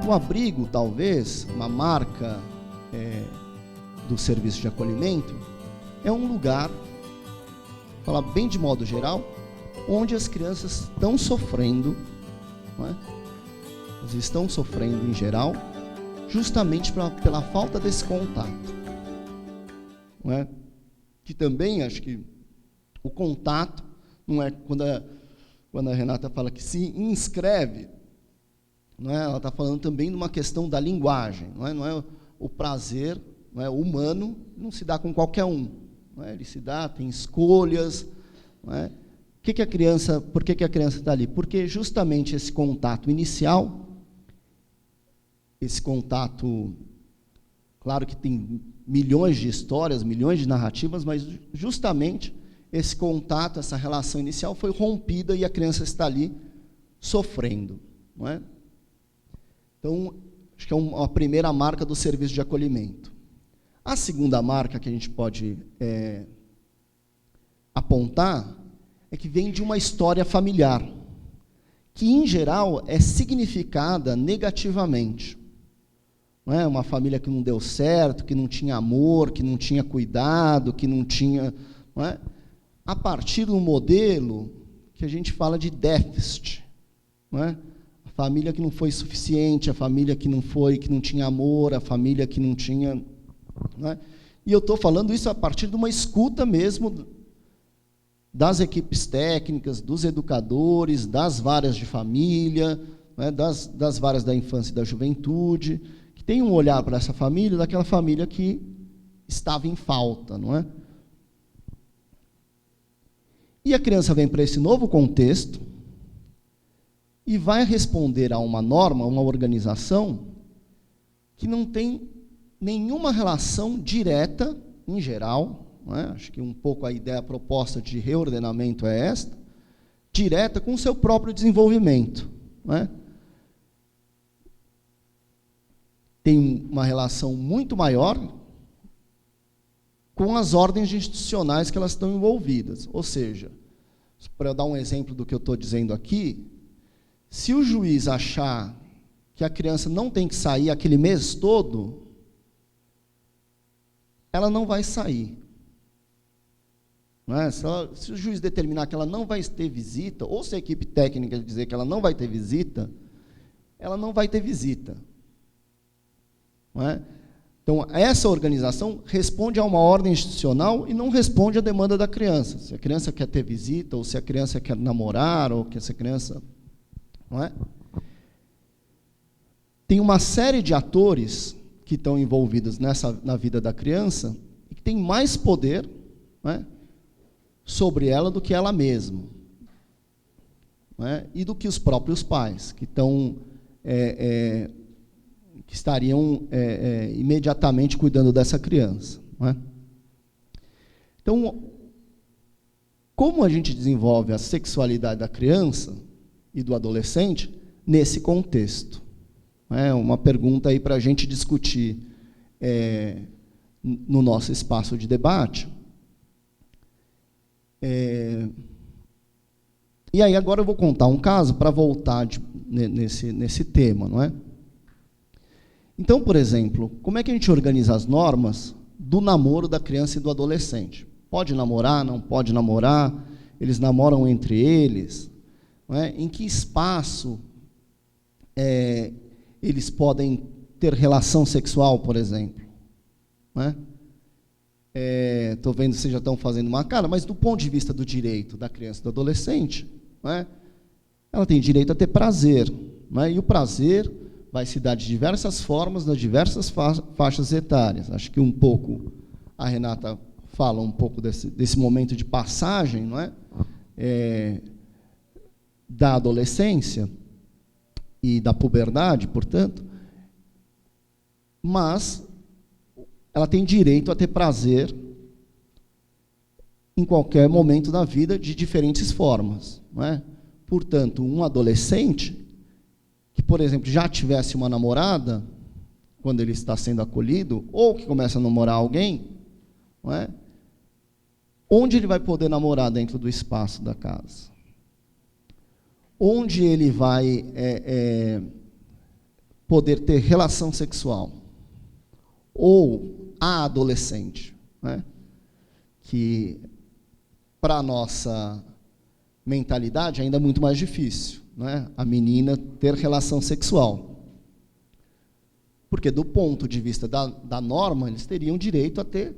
O abrigo, talvez, uma marca do serviço de acolhimento, é um lugar, falar bem de modo geral, onde as crianças estão sofrendo, não é? Elas estão sofrendo em geral, justamente pela falta desse contato, não é? Que também acho que o contato não é quando a Renata fala que se inscreve, não é? Ela está falando também de uma questão da linguagem, não é o prazer, não é humano, não se dá com qualquer um, não é? Ele se dá, tem escolhas, não é? Por que a criança está ali? Porque justamente esse contato inicial, esse contato, claro que tem milhões de histórias, milhões de narrativas, mas justamente esse contato, essa relação inicial foi rompida e a criança está ali sofrendo, não é? Então, acho que é a primeira marca do serviço de acolhimento. A segunda marca que a gente pode apontar é que vem de uma história familiar, que, em geral, é significada negativamente. Não é? Uma família que não deu certo, que não tinha amor, que não tinha cuidado, que não tinha... Não é? A partir do modelo que a gente fala de déficit. Não é? A família que não foi suficiente, a família que não tinha amor, a família que não tinha... Não é? E eu estou falando isso a partir de uma escuta mesmo das equipes técnicas, dos educadores, das varas de família, né, das varas da infância e da juventude, que tem um olhar para essa família, daquela família que estava em falta, não é? E a criança vem para esse novo contexto e vai responder a uma norma, uma organização, que não tem nenhuma relação direta, em geral, não é? Acho que um pouco a ideia, a proposta de reordenamento é esta, direta com o seu próprio desenvolvimento. Não é? Tem uma relação muito maior com as ordens institucionais que elas estão envolvidas. Ou seja, para eu dar um exemplo do que eu estou dizendo aqui, se o juiz achar que a criança não tem que sair aquele mês todo, ela não vai sair. Não é? Se o juiz determinar que ela não vai ter visita, ou se a equipe técnica dizer que ela não vai ter visita, ela não vai ter visita. Não é? Então, essa organização responde a uma ordem institucional e não responde à demanda da criança. Se a criança quer ter visita, ou se a criança quer namorar, ou que essa criança... Não é? Tem uma série de atores que estão envolvidos na vida da criança e que têm mais poder, não é, sobre ela do que ela mesma, não é? E do que os próprios pais, que estariam imediatamente cuidando dessa criança. Não é? Então, como a gente desenvolve a sexualidade da criança e do adolescente nesse contexto? É uma pergunta aí para a gente discutir no nosso espaço de debate. E aí agora eu vou contar um caso para voltar nesse tema, não é? Então, por exemplo, como é que a gente organiza as normas do namoro da criança e do adolescente? Pode namorar, não pode namorar? Eles namoram entre eles? Não é? Em que espaço eles podem ter relação sexual, por exemplo? Não é? Estou vendo que vocês já estão fazendo uma cara, mas do ponto de vista do direito da criança e do adolescente, não é? Ela tem direito a ter prazer, não é? E o prazer vai se dar de diversas formas, nas diversas faixas etárias. Acho que um pouco, a Renata fala um pouco desse momento de passagem, não é? Da adolescência e da puberdade, portanto, mas ela tem direito a ter prazer em qualquer momento da vida, de diferentes formas, não é? Portanto, um adolescente que, por exemplo, já tivesse uma namorada, quando ele está sendo acolhido, ou que começa a namorar alguém, não é? Onde ele vai poder namorar dentro do espaço da casa? Onde ele vai poder ter relação sexual, ou a adolescente, né, que para a nossa mentalidade ainda é muito mais difícil, né, a menina ter relação sexual. Porque do ponto de vista da norma, eles teriam direito a ter,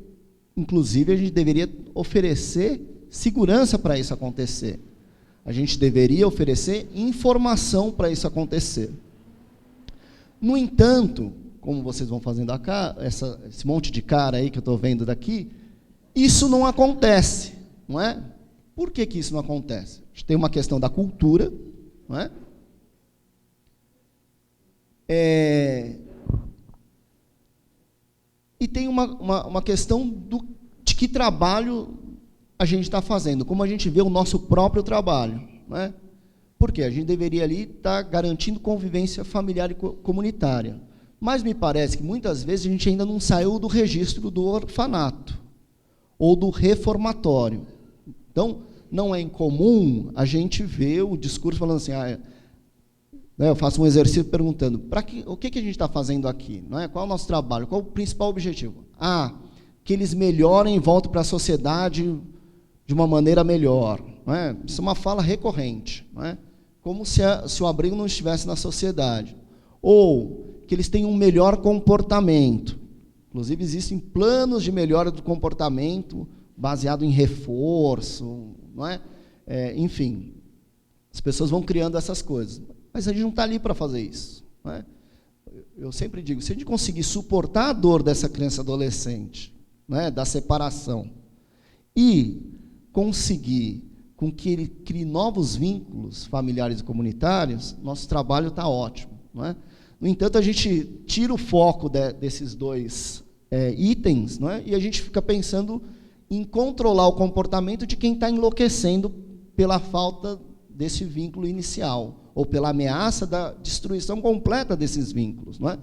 inclusive a gente deveria oferecer segurança para isso acontecer. A gente deveria oferecer informação para isso acontecer. No entanto, como vocês vão fazendo esse monte de cara aí que eu estou vendo daqui, isso não acontece, não é? Por que isso não acontece? A gente tem uma questão da cultura, não é? E tem uma questão de que trabalho a gente está fazendo, como a gente vê o nosso próprio trabalho, não é? Porque a gente deveria ali estar garantindo convivência familiar e comunitária. Mas me parece que muitas vezes a gente ainda não saiu do registro do orfanato ou do reformatório. Então, não é incomum a gente ver o discurso falando assim, eu faço um exercício perguntando, o que a gente está fazendo aqui? Não é? Qual é o nosso trabalho? Qual é o principal objetivo? Que eles melhorem e voltem para a sociedade de uma maneira melhor. Não é? Isso é uma fala recorrente. Não é? Como se o abrigo não estivesse na sociedade. Ou que eles tenham um melhor comportamento. Inclusive, existem planos de melhora do comportamento baseado em reforço. Não é? Enfim, as pessoas vão criando essas coisas. Mas a gente não está ali para fazer isso. Não é? Eu sempre digo, se a gente conseguir suportar a dor dessa criança adolescente, né, da separação, e conseguir com que ele crie novos vínculos familiares e comunitários, nosso trabalho está ótimo. Não é? No entanto, a gente tira o foco desses dois itens, não é? E a gente fica pensando em controlar o comportamento de quem está enlouquecendo pela falta desse vínculo inicial, ou pela ameaça da destruição completa desses vínculos. Não é?